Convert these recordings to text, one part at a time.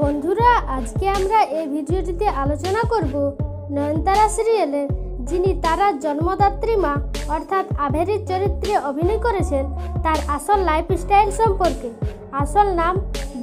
বন্ধুরা, আজকে আমরা এই ভিডিওটিতে আলোচনা করব নয়নতারা সিরিয়ালের যিনি তারার জন্মদাত্রী মা অর্থাৎ আভেরির চরিত্রে অভিনয় করেছেন তার আসল লাইফস্টাইল সম্পর্কে। আসল নাম,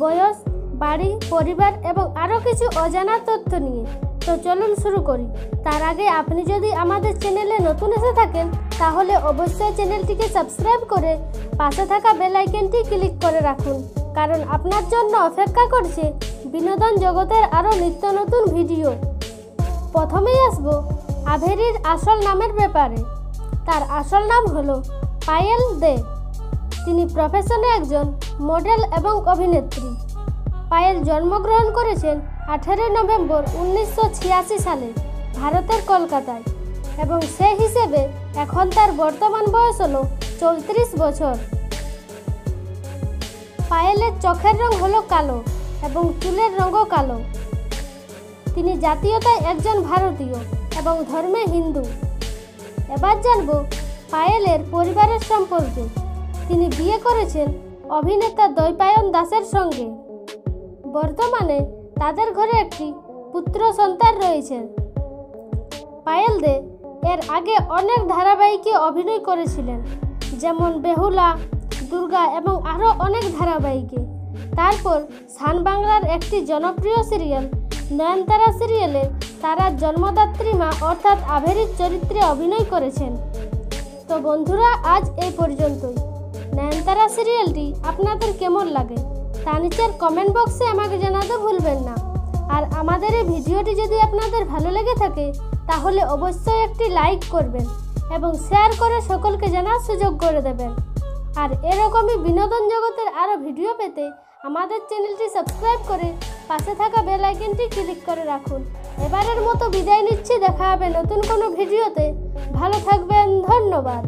বয়স, বাড়ি, পরিবার এবং আরও কিছু অজানা তথ্য নিয়ে। তো চলুন শুরু করি। তার আগে আপনি যদি আমাদের চ্যানেলে নতুন এসে থাকেন তাহলে অবশ্যই চ্যানেলটিকে সাবস্ক্রাইব করে পাশে থাকা বেল আইকনটি ক্লিক করে রাখুন, কারণ আপনার জন্য অপেক্ষা করছে বিনোদন জগতের আরও নিত্য নতুন ভিডিও। প্রথমেই আসব আভেরির আসল নামের ব্যাপারে। তার আসল নাম হলো পায়েল দে। তিনি প্রফেশনে একজন মডেল এবং অভিনেত্রী। পায়েল জন্মগ্রহণ করেছেন 18 নভেম্বর 1986 সালে ভারতের কলকাতায় এবং সেই হিসেবে এখন তার বর্তমান বয়স হলো 34 বছর। পায়েলের চোখের রং হলো কালো এবং চুলের রঙও কালো। তিনি জাতীয়তায় একজন ভারতীয় এবং ধর্মে হিন্দু। এবার জানব পায়েলের পরিবারের সম্পর্কে। তিনি বিয়ে করেছেন অভিনেতা দৈপায়ন দাসের সঙ্গে। বর্তমানে তাদের ঘরে একটি পুত্র সন্তান রয়েছে। পায়েল দে এর আগে অনেক ধারাবাহিকে অভিনয় করেছিলেন, যেমন বেহুলা, দুর্গা এবং আরও অনেক ধারাবাহিকে। তারপর সান বাংলার একটি জনপ্রিয় সিরিয়াল নয়নতারা সিরিয়ালে তারার জন্মদাত্রী মা অর্থাৎ আভেরির চরিত্রে অভিনয় করেছেন। তো বন্ধুরা, আজ এই পর্যন্তই। নয়নতারা সিরিয়ালটি আপনাদের কেমন লাগে তা নিচের কমেন্ট বক্সে আমাকে জানাতে ভুলবেন না। আর আমাদের এই ভিডিওটি যদি আপনাদের ভালো লেগে থাকে তাহলে অবশ্যই একটি লাইক করবেন এবং শেয়ার করে সকলকে জানার সুযোগ করে দেবেন। আর এরকমই বিনোদন জগতের আরও ভিডিও পেতে আমাদের চ্যানেলটি সাবস্ক্রাইব করে পাশে থাকা বেল আইকনটি ক্লিক করে রাখুন। এবারের মতো বিদায় নিচ্ছি, দেখা হবে নতুন কোনো ভিডিওতে। ভালো থাকবেন, ধন্যবাদ।